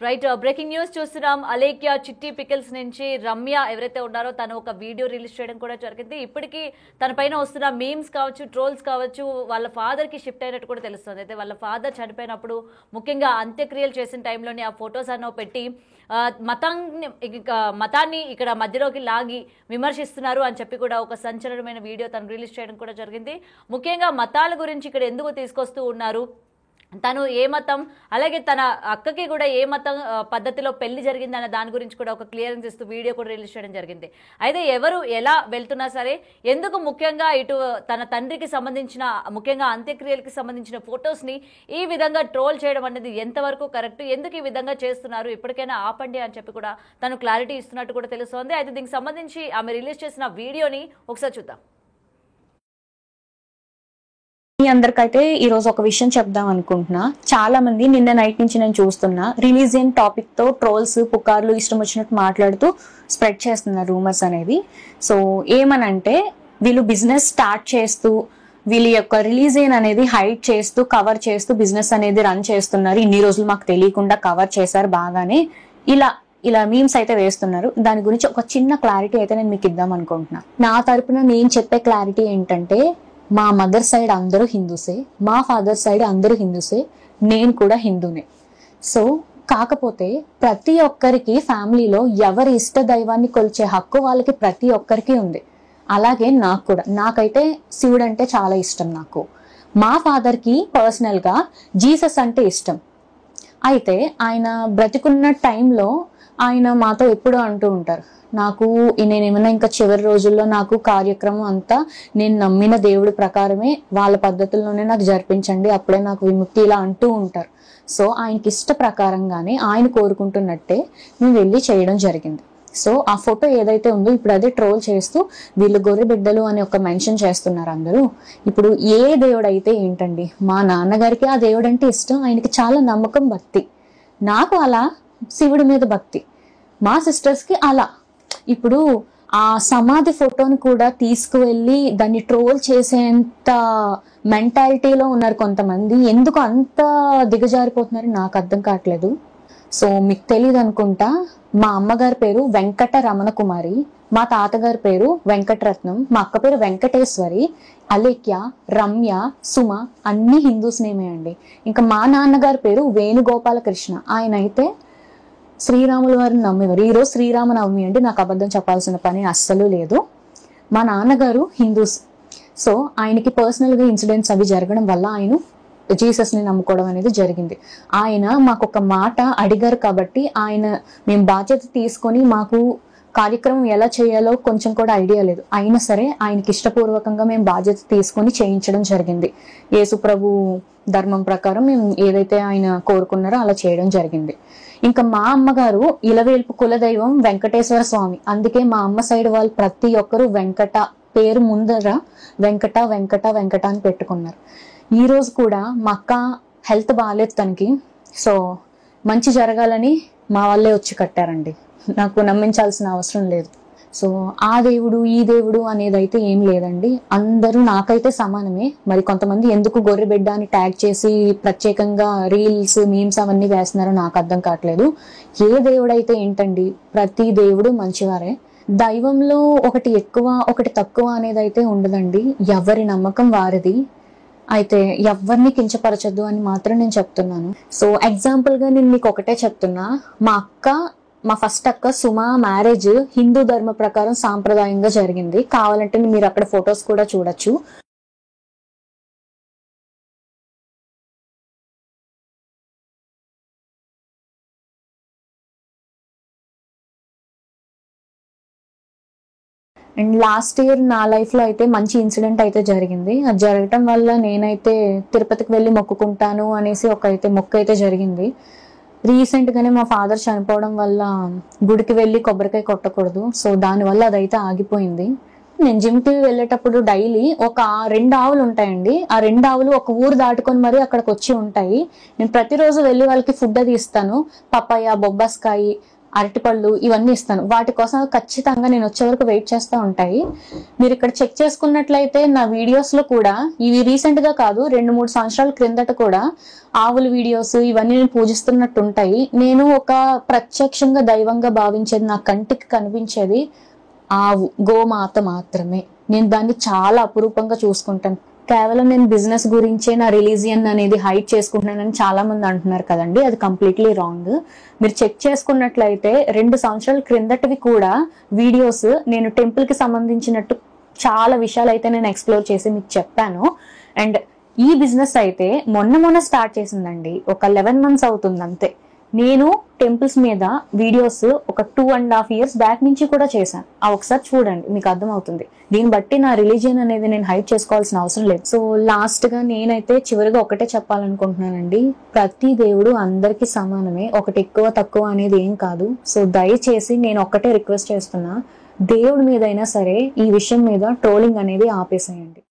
Right breaking news చూస్తున్నాం. అలేఖ్య చిట్టి pickles నుంచి రమ్య ఎవరైతే ఉన్నారో తను ఒక వీడియో రిలీజ్ చేయడం కూడా జరిగింది. ఇప్పటికీ తన పైన వస్తున్న మీమ్స్ కావచ్చు, ట్రోల్స్ కావచ్చు, వాళ్ళ ఫాదర్ కి షిఫ్ట్ అయినట్టు కూడా తెలుస్తుంది. అయితే వాళ్ళ ఫాదర్ చనిపోయినప్పుడు ముఖ్యంగా అంత్యక్రియలు చేసిన టైంలోని ఆ ఫొటోస్ అన్నో పెట్టి మతాన్ని ఇక్కడ మధ్యలోకి లాగి విమర్శిస్తున్నారు అని చెప్పి కూడా ఒక సంచలనమైన వీడియో తను రిలీజ్ చేయడం కూడా జరిగింది. ముఖ్యంగా మతాల గురించి ఇక్కడ ఎందుకు తీసుకొస్తూ ఉన్నారు, తను ఏ మతం, అలాగే తన అక్కకి కూడా ఏ మతం పద్ధతిలో పెళ్లి జరిగింది అన్న దాని గురించి కూడా ఒక క్లియరెన్స్ ఇస్తూ వీడియో కూడా రిలీజ్ చేయడం జరిగింది. అయితే ఎవరు ఎలా వెళ్తున్నా సరే ఎందుకు ముఖ్యంగా ఇటు తన తండ్రికి సంబంధించిన ముఖ్యంగా అంత్యక్రియలకు సంబంధించిన ఫొటోస్ని ఈ విధంగా ట్రోల్ చేయడం అనేది ఎంతవరకు కరెక్ట్, ఎందుకు ఈ విధంగా చేస్తున్నారు, ఇప్పటికైనా ఆపండి అని చెప్పి కూడా తను క్లారిటీ ఇస్తున్నట్టు కూడా తెలుస్తోంది. అయితే దీనికి సంబంధించి ఆమె రిలీజ్ చేసిన వీడియోని ఒకసారి చూద్దాం. మీ అందరికైతే ఈ రోజు ఒక విషయం చెప్దాం అనుకుంటున్నా. చాలా మంది నిన్న నైట్ నుంచి నేను చూస్తున్నా రిలీజియన్ టాపిక్ తో ట్రోల్స్, పుకార్లు ఇష్టం వచ్చినట్టు మాట్లాడుతూ స్ప్రెడ్ చేస్తున్నారు రూమర్స్ అనేది. సో ఏమనంటే వీళ్ళు బిజినెస్ స్టార్ట్ చేస్తూ వీళ్ళ యొక్క రిలీజియన్ అనేది హైడ్ చేస్తూ కవర్ చేస్తూ బిజినెస్ అనేది రన్ చేస్తున్నారు. ఇన్ని రోజులు మాకు తెలియకుండా కవర్ చేశారు బాగానే, ఇలా మీమ్స్ అయితే వేస్తున్నారు. దాని గురించి ఒక చిన్న క్లారిటీ అయితే నేను మీకు ఇద్దాం అనుకుంటున్నా. నా తరపున నేను చెప్పే క్లారిటీ ఏంటంటే, మా మదర్ సైడ్ అందరూ హిందూసే, మా ఫాదర్ సైడ్ అందరూ హిందూసే, నేను కూడా హిందూనే. సో కాకపోతే ప్రతి ఒక్కరికి ఫ్యామిలీలో ఎవరి ఇష్ట దైవాన్ని కొలిచే హక్కు వాళ్ళకి ప్రతి ఒక్కరికి ఉంది. అలాగే నాకు కూడా, నాకైతే శివుడు అంటే చాలా ఇష్టం. నాకు మా ఫాదర్కి పర్సనల్గా జీసస్ అంటే ఇష్టం. అయితే ఆయన బ్రతికున్న టైంలో ఆయన మాతో ఎప్పుడూ అంటూ ఉంటారు, నాకు నేనేమన్నా ఇంకా చివరి రోజుల్లో నాకు కార్యక్రమం అంతా నేను నమ్మిన దేవుడి ప్రకారమే వాళ్ళ పద్ధతుల్లోనే నాకు జరిపించండి, అప్పుడే నాకు విముక్తి, ఇలా అంటూ ఉంటారు. సో ఆయనకి ఇష్ట ప్రకారంగానే ఆయన కోరుకుంటున్నట్టే మేము వెళ్ళి చేయడం జరిగింది. సో ఆ ఫోటో ఏదైతే ఉందో ఇప్పుడు అదే ట్రోల్ చేస్తూ వీళ్ళు గొర్రె బిడ్డలు అని ఒక మెన్షన్ చేస్తున్నారు అందరూ. ఇప్పుడు ఏ దేవుడు అయితే ఏంటండి, మా నాన్నగారికి ఆ దేవుడు అంటే ఇష్టం, ఆయనకి చాలా నమ్మకం, భక్తి. నాకు అలా శివుడి మీద భక్తి, మా సిస్టర్స్ కి అలా. ఇప్పుడు ఆ సమాధి ఫోటోని కూడా తీసుకువెళ్ళి దాన్ని ట్రోల్ చేసేంత మెంటాలిటీలో ఉన్నారు కొంతమంది. ఎందుకు అంత దిగజారిపోతున్నారు నాకు అర్థం కావట్లేదు. సో మీకు తెలియదు అనుకుంటా, మా అమ్మగారి పేరు వెంకట రమణ కుమారి, మా తాతగారి పేరు వెంకటరత్నం, మా అక్క పేరు వెంకటేశ్వరి, అలేఖ్య, రమ్య, సుమ అన్ని హిందూస్ నేమే అండి. ఇంకా మా నాన్నగారి పేరు వేణుగోపాలకృష్ణ, ఆయన అయితే శ్రీరాముల వారిని నమ్మేవారు. ఈరోజు శ్రీరామనవమి అంటే నాకు అబద్ధం చెప్పాల్సిన పని అస్సలు లేదు. మా నాన్నగారు హిందూస్. సో ఆయనకి పర్సనల్గా ఇన్సిడెంట్స్ అవి జరగడం వల్ల ఆయన జీసస్ని నమ్ముకోవడం అనేది జరిగింది. ఆయన మాకు ఒక మాట అడిగారు కాబట్టి మేము బాధ్యత తీసుకొని, మాకు కార్యక్రమం ఎలా చేయాలో కొంచెం కూడా ఐడియా లేదు, అయినా సరే ఆయనకి ఇష్టపూర్వకంగా మేము బాధ్యత తీసుకొని చేయించడం జరిగింది. యేసు ప్రభు ధర్మం ప్రకారం మేము ఏదైతే ఆయన కోరుకున్నారో అలా చేయడం జరిగింది. ఇంకా మా అమ్మగారు ఇలవేల్పు కులదైవం వెంకటేశ్వర స్వామి, అందుకే మా అమ్మ సైడ్ వాళ్ళు ప్రతి ఒక్కరు వెంకట పేరు ముందర వెంకట వెంకట వెంకట అని పెట్టుకున్నారు. ఈ రోజు కూడా మా అక్క హెల్త్ బాగాలేదు తనకి, సో మంచి జరగాలని మా వాళ్ళే వచ్చి కట్టారండి, నాకు నమ్మించాల్సిన అవసరం లేదు. సో ఆ దేవుడు ఈ దేవుడు అనేది అయితే ఏం లేదండి, అందరూ నాకైతే సమానమే. మరి కొంతమంది ఎందుకు గొర్రె బిడ్డ అని ట్యాగ్ చేసి ప్రత్యేకంగా రీల్స్, మీమ్స్ అవన్నీ వేస్తున్నారో నాకు అర్థం కావట్లేదు. ఏ దేవుడైతే ఏంటండి, ప్రతి దేవుడు మంచివారే. దైవంలో ఒకటి ఎక్కువ ఒకటి తక్కువ అనేది అయితే ఉండదండి, ఎవరి నమ్మకం వారిది. అయితే ఎవరిని కించపరచద్దు అని మాత్రం నేను చెప్తున్నాను. సో ఎగ్జాంపుల్ గా నేను మీకు ఒకటే చెప్తున్నా, మా ఫస్ట్ అక్క సుమ మ్యారేజ్ హిందూ ధర్మ ప్రకారం సాంప్రదాయంగా జరిగింది. కావాలంటే మీరు అక్కడ ఫొటోస్ కూడా చూడొచ్చు. అండ్ లాస్ట్ ఇయర్ నా లైఫ్ లో అయితే మంచి ఇన్సిడెంట్ అయితే జరిగింది. అది జరగటం వల్ల నేనైతే తిరుపతికి వెళ్ళి మొక్కుకుంటాను అనేసి మొక్కు అయితే జరిగింది. రీసెంట్ గానే మా ఫాదర్ చనిపోవడం వల్ల గుడికి వెళ్ళి కొబ్బరికాయ కొట్టకూడదు, సో దానివల్ల అదైతే ఆగిపోయింది. నేను జిమ్ కి వెళ్ళేటప్పుడు డైలీ ఒక 2 ఆవులు ఉంటాయండి, ఆ 2 ఆవులు ఒక ఊరు దాటుకొని మరి అక్కడికి వచ్చి ఉంటాయి. నేను ప్రతిరోజు వెళ్ళి వాళ్ళకి ఫుడ్ అది ఇస్తాను, పపాయ, బొబ్బాస్కాయ, అరటిపళ్ళు ఇవన్నీ ఇస్తాను. వాటి కోసం ఖచ్చితంగా నేను వచ్చే వరకు వెయిట్ చేస్తూ ఉంటాయి. మీరు ఇక్కడ చెక్ చేసుకున్నట్లయితే నా వీడియోస్ లో కూడా ఇవి రీసెంట్ గా కాదు, 2-3 సంవత్సరాల క్రిందట కూడా ఆవుల వీడియోస్ ఇవన్నీ నేను పూజిస్తున్నట్టు ఉంటాయి. నేను ఒక ప్రత్యక్షంగా దైవంగా భావించేది, నా కంటికి కనిపించేది ఆవు, గోమాత మాత్రమే. నేను దాన్ని చాలా అపురూపంగా చూసుకుంటాను. కేవలం నేను బిజినెస్ గురించే నా రిలీజియన్ అనేది హైడ్ చేసుకుంటున్నానని చాలా మంది అంటున్నారు కదండి, అది కంప్లీట్లీ రాంగ్. మీరు చెక్ చేసుకున్నట్లయితే 2 సంవత్సరాల క్రిందటివి కూడా వీడియోస్ నేను టెంపుల్ కి సంబంధించినట్టు చాలా విషయాలు అయితే నేను ఎక్స్ప్లోర్ చేసి మీకు చెప్పాను. అండ్ ఈ బిజినెస్ అయితే మొన్న స్టార్ట్ చేసిందండి, ఒక 11 months అవుతుంది అంతే. నేను టెంపుల్స్ మీద వీడియోస్ ఒక 2.5 years బ్యాక్ నుంచి కూడా చేశాను. ఆ ఒకసారి చూడండి, మీకు అర్థమవుతుంది. దీన్ని బట్టి నా రిలీజియన్ అనేది నేను హైడ్ చేసుకోవాల్సిన అవసరం లేదు. సో లాస్ట్ గా నేనైతే చివరిగా ఒకటే చెప్పాలనుకుంటున్నానండి, ప్రతి దేవుడు అందరికీ సమానమే, ఒకటి ఎక్కువ తక్కువ అనేది ఏం కాదు. సో దయచేసి నేను ఒక్కటే రిక్వెస్ట్ చేస్తున్నా, దేవుడి మీదైనా సరే ఈ విషయం మీద ట్రోలింగ్ అనేది ఆపేసేయండి.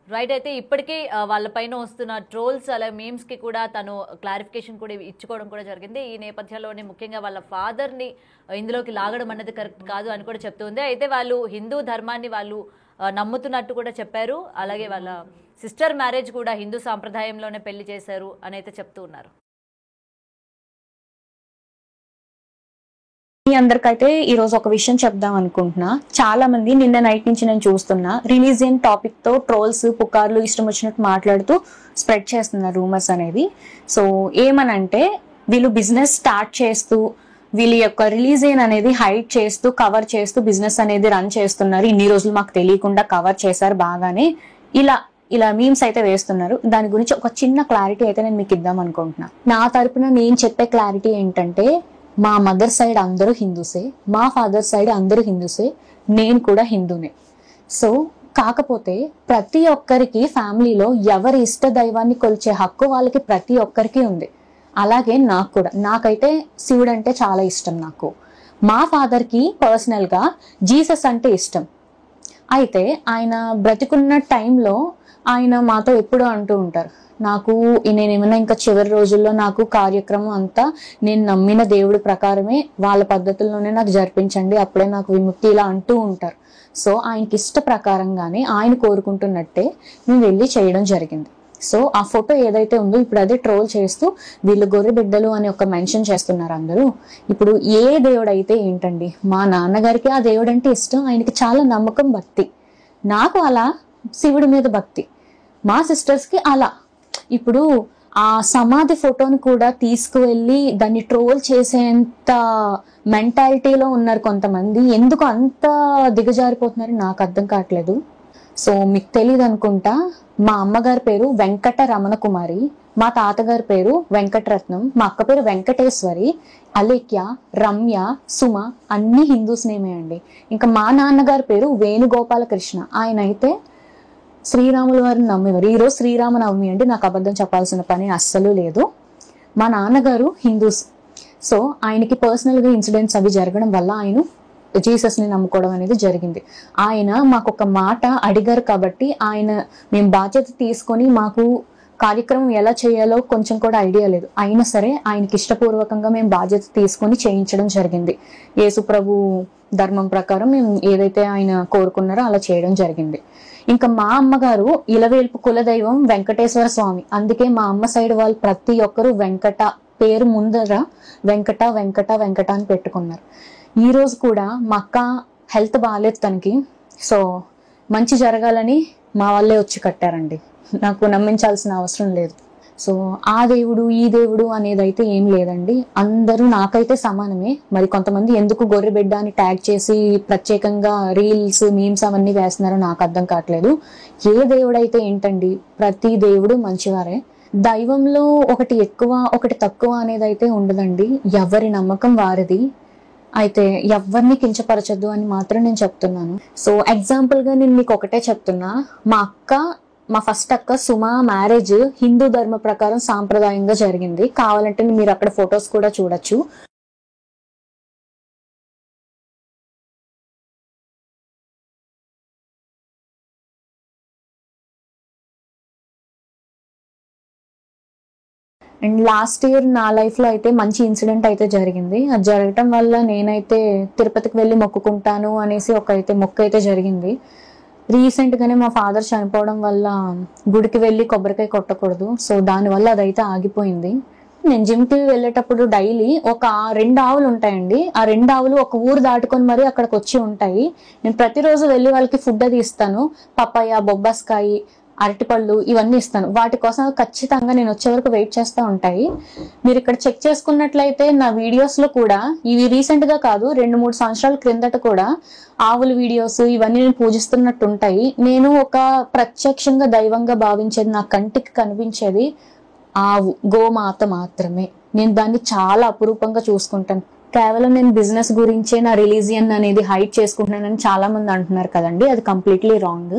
రైట్. అయితే ఇప్పటికీ వాళ్ళపైన వస్తున్న ట్రోల్స్ అలాగే మీమ్స్కి కూడా తను క్లారిఫికేషన్ కూడా ఇచ్చుకోవడం కూడా జరిగింది. ఈ నేపథ్యంలోనే ముఖ్యంగా వాళ్ళ ఫాదర్ని ఇందులోకి లాగడం అనేది కరెక్ట్ కాదు అని కూడా చెప్తుంది. అయితే వాళ్ళు హిందూ ధర్మాన్ని వాళ్ళు నమ్ముతున్నట్టు కూడా చెప్పారు. అలాగే వాళ్ళ సిస్టర్ మ్యారేజ్ కూడా హిందూ సాంప్రదాయంలోనే పెళ్లి చేశారు అని అయితే చెప్తూ ఉన్నారు. మీ అందరికైతే ఈ రోజు ఒక విషయం చెప్దాం అనుకుంటున్నా. చాలా మంది నిన్న నైట్ నుంచి నేను చూస్తున్నా రిలీజియన్ టాపిక్ తో ట్రోల్స్, పుకార్లు ఇష్టం వచ్చినట్టు మాట్లాడుతూ స్ప్రెడ్ చేస్తున్నారు రూమర్స్ అనేది. సో ఏమనంటే, వీళ్ళు బిజినెస్ స్టార్ట్ చేస్తూ వీళ్ళ యొక్క రిలీజియన్ అనేది హైడ్ చేస్తూ కవర్ చేస్తూ బిజినెస్ అనేది రన్ చేస్తున్నారు. ఇన్ని రోజులు మాకు తెలియకుండా కవర్ చేశారు బాగానే, ఇలా మీమ్స్ అయితే వేస్తున్నారు. దాని గురించి ఒక చిన్న క్లారిటీ అయితే నేను మీకు ఇద్దాం అనుకుంటున్నా. నా తరపున నేను చెప్పే క్లారిటీ ఏంటంటే, మా మదర్ సైడ్ అందరూ హిందూసే, మా ఫాదర్ సైడ్ అందరూ హిందూసే, నేను కూడా హిందూనే. సో కాకపోతే ప్రతి ఒక్కరికి ఫ్యామిలీలో ఎవరి ఇష్ట దైవాన్ని కొలిచే హక్కు వాళ్ళకి ప్రతి ఒక్కరికి ఉంది. అలాగే నాకు కూడా, నాకైతే శివుడు అంటే చాలా ఇష్టం. నాకు మా ఫాదర్ కి పర్సనల్ గా జీసస్ అంటే ఇష్టం. అయితే ఆయన బ్రతికున్న టైంలో ఆయన మాతో ఎప్పుడూ అంటూ ఉంటారు, నాకు నేనేమైనా ఇంకా చివరి రోజుల్లో నాకు కార్యక్రమం అంతా నేను నమ్మిన దేవుడి ప్రకారమే వాళ్ళ పద్ధతుల్లోనే నాకు జరిపించండి, అప్పుడే నాకు విముక్తి, ఇలా అంటూ ఉంటారు. సో ఆయనకి ఇష్ట ప్రకారంగానే ఆయన కోరుకుంటున్నట్టే మేము వెళ్ళి చేయడం జరిగింది. సో ఆ ఫోటో ఏదైతే ఉందో ఇప్పుడు అదే ట్రోల్ చేస్తూ వీళ్ళు గొర్రె బిడ్డలు అని ఒక మెన్షన్ చేస్తున్నారు అందరూ. ఇప్పుడు ఏ దేవుడు అయితే ఏంటండి, మా నాన్నగారికి ఆ దేవుడు అంటే ఇష్టం, ఆయనకి చాలా నమ్మకం, భక్తి. నాకు అలా శివుడి మీద భక్తి, మా సిస్టర్స్ కి అలా. ఇప్పుడు ఆ సమాధి ఫోటోని కూడా తీసుకువెళ్ళి దాన్ని ట్రోల్ చేసేంత మెంటాలిటీలో ఉన్నారు కొంతమంది. ఎందుకు అంత దిగజారిపోతున్నారు నాకు అర్థం కావట్లేదు. సో మీకు తెలియదు అనుకుంటా, మా అమ్మగారి పేరు వెంకట రమణ కుమారి, మా తాతగారి పేరు వెంకటరత్నం, మా అక్క పేరు వెంకటేశ్వరి, అలేఖ్య, రమ్య, సుమ అన్ని హిందూస్ నేమే అండి. ఇంకా మా నాన్నగారి పేరు వేణుగోపాలకృష్ణ, ఆయన అయితే శ్రీరాముల వారిని నమ్మేవారు. ఈరోజు శ్రీరామనవమి అండి, నాకు అబద్ధం చెప్పాల్సిన పని అస్సలు లేదు. మా నాన్నగారు హిందూస్. సో ఆయనకి పర్సనల్ గా ఇన్సిడెంట్స్ అవి జరగడం వల్ల ఆయన జీసస్ ని నమ్ముకోవడం అనేది జరిగింది. ఆయన మాకు ఒక మాట అడిగారు కాబట్టి మేము బాధ్యత తీసుకొని, మాకు కార్యక్రమం ఎలా చేయాలో కొంచెం కూడా ఐడియా లేదు, అయినా సరే ఆయనకి ఇష్టపూర్వకంగా మేము బాధ్యత తీసుకొని చేయించడం జరిగింది. యేసు ప్రభు ధర్మం ప్రకారం మేము ఏదైతే ఆయన కోరుకున్నారో అలా చేయడం జరిగింది. ఇంకా మా అమ్మగారు ఇలవేల్పు కులదైవం వెంకటేశ్వర స్వామి, అందుకే మా అమ్మ సైడ్ వాళ్ళు ప్రతి ఒక్కరు వెంకట పేరు ముందర వెంకట వెంకట వెంకట అని పెట్టుకున్నారు. ఈ రోజు కూడా మా అక్క హెల్త్ బాగాలేదు తనకి, సో మంచి జరగాలని మా వాళ్ళే వచ్చి కట్టారండి, నాకు నమ్మించాల్సిన అవసరం లేదు. సో ఆ దేవుడు ఈ దేవుడు అనేది అయితే ఏం లేదండి, అందరూ నాకైతే సమానమే. మరి కొంతమంది ఎందుకు గొర్రె బిడ్డ అని ట్యాగ్ చేసి ప్రత్యేకంగా రీల్స్ మీమ్స్ అవన్నీ వేస్తున్నారో నాకు అర్థం కావట్లేదు. ఏ దేవుడైతే ఏంటండి, ప్రతి దేవుడు మంచివారే. దైవంలో ఒకటి ఎక్కువ ఒకటి తక్కువ అనేది అయితే ఉండదండి, ఎవరి నమ్మకం వారిది. అయితే ఎవరిని కించపరచద్దు అని మాత్రం నేను చెప్తున్నాను. సో ఎగ్జాంపుల్ గా నేను మీకు ఒకటే చెప్తున్నా, మా ఫస్ట్ అక్క సుమ మ్యారేజ్ హిందూ ధర్మ ప్రకారం సాంప్రదాయంగా జరిగింది. కావాలంటే మీరు అక్కడ ఫొటోస్ కూడా చూడొచ్చు. అండ్ లాస్ట్ ఇయర్ నా లైఫ్లో అయితే మంచి ఇన్సిడెంట్ అయితే జరిగింది. అది జరగటం వల్ల నేనైతే తిరుపతికి వెళ్ళి మొక్కుకుంటాను అనేసి మొక్కు అయితే జరిగింది. రీసెంట్గానే మా ఫాదర్ చనిపోవడం వల్ల గుడికి వెళ్ళి కొబ్బరికాయ కొట్టకూడదు, సో దానివల్ల అదైతే ఆగిపోయింది. నేను జిమ్కి వెళ్ళేటప్పుడు డైలీ ఒక 2 ఆవులు ఉంటాయండి. ఆ 2 ఆవులు ఒక ఊరు దాటుకొని మరీ అక్కడికి వచ్చి ఉంటాయి. నేను ప్రతిరోజు వెళ్ళి వాళ్ళకి ఫుడ్ అది ఇస్తాను. పపాయ, బొబ్బాస్కాయ, అరటిపళ్ళు ఇవన్నీ ఇస్తాను. వాటి కోసం ఖచ్చితంగా నేను వచ్చే వరకు వెయిట్ చేస్తూ ఉంటాయి. మీరు ఇక్కడ చెక్ చేసుకున్నట్లయితే నా వీడియోస్ లో కూడా ఇవి రీసెంట్ గా కాదు, 2-3 సంవత్సరాల క్రిందట కూడా ఆవుల వీడియోస్ ఇవన్నీ నేను పూజిస్తున్నట్టు ఉంటాయి. నేను ఒక ప్రత్యక్షంగా దైవంగా భావించేది, నా కంటికి కనిపించేది ఆవు, గోమాత మాత్రమే. నేను దాన్ని చాలా అపురూపంగా చూసుకుంటాను. కేవలం నేను బిజినెస్ గురించే నా రిలీజియన్ అనేది హైడ్ చేసుకుంటున్నానని చాలా మంది అంటున్నారు కదండి, అది కంప్లీట్లీ రాంగ్.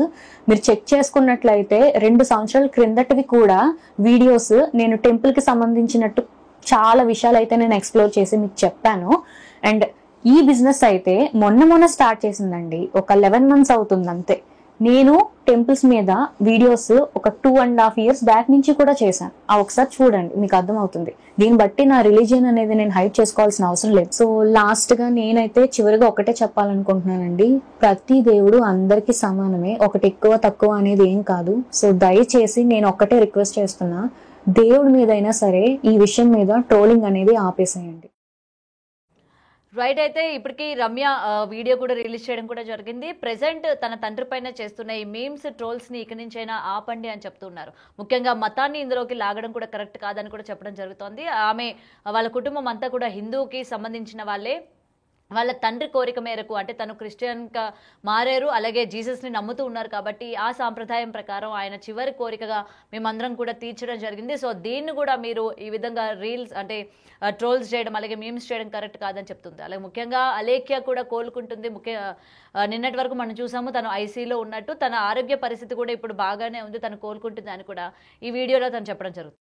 మీరు చెక్ చేసుకున్నట్లయితే 2 సంవత్సరాల క్రిందటివి కూడా వీడియోస్ నేను టెంపుల్ కి సంబంధించినట్టు చాలా విషయాలు అయితే నేను ఎక్స్ప్లోర్ చేసి మీకు చెప్పాను. అండ్ ఈ బిజినెస్ అయితే మొన్న స్టార్ట్ చేసిందండి, ఒక 11 months అవుతుంది అంతే. నేను టెంపుల్స్ మీద వీడియోస్ ఒక 2.5 years బ్యాక్ నుంచి కూడా చేశాను. ఆ ఒకసారి చూడండి, మీకు అర్థమవుతుంది. దీన్ని బట్టి నా రిలీజియన్ అనేది నేను హైడ్ చేసుకోవాల్సిన అవసరం లేదు. సో లాస్ట్ గా నేనైతే చివరిగా ఒకటే చెప్పాలనుకుంటున్నానండి, ప్రతి దేవుడు అందరికీ సమానమే, ఒకటి ఎక్కువ తక్కువ అనేది ఏం కాదు. సో దయచేసి నేను ఒక్కటే రిక్వెస్ట్ చేస్తున్నా, దేవుడి మీదైనా సరే ఈ విషయం మీద ట్రోలింగ్ అనేది ఆపేసేయండి. రైట్. అయితే ఇప్పటికీ రమ్య వీడియో కూడా రిలీజ్ చేయడం కూడా జరిగింది. ప్రెసెంట్ తన తండ్రి పైన చేస్తున్న ఈ మీమ్స్, ట్రోల్స్ ని ఇక నుంచైనా ఆపండి అని చెప్తున్నారు. ముఖ్యంగా మతాన్ని ఇందులోకి లాగడం కూడా కరెక్ట్ కాదని కూడా చెప్పడం జరుగుతోంది. ఆమె వాళ్ళ కుటుంబం అంతా కూడా హిందూకి సంబంధించిన వాళ్ళే. వాళ్ళ తండ్రి కోరిక మేరకు, అంటే తను క్రిస్టియన్గా మారారు, అలాగే జీసస్ని నమ్ముతూ ఉన్నారు కాబట్టి ఆ సాంప్రదాయం ప్రకారం ఆయన చివరి కోరికగా మేమందరం కూడా తీర్చడం జరిగింది. సో దీన్ని కూడా మీరు ఈ విధంగా రీల్స్ అంటే ట్రోల్స్ చేయడం, అలాగే మీమ్స్ చేయడం కరెక్ట్ కాదని చెప్తుంది. అలాగే ముఖ్యంగా అలేఖ్య కూడా కోలుకుంటుంది. నిన్నటి వరకు మనం చూసాము తను ఐసీలో ఉన్నట్టు, తన ఆరోగ్య పరిస్థితి కూడా ఇప్పుడు బాగానే ఉంది, తను కోలుకుంటుంది అని కూడా ఈ వీడియోలో తను చెప్పడం జరుగుతుంది.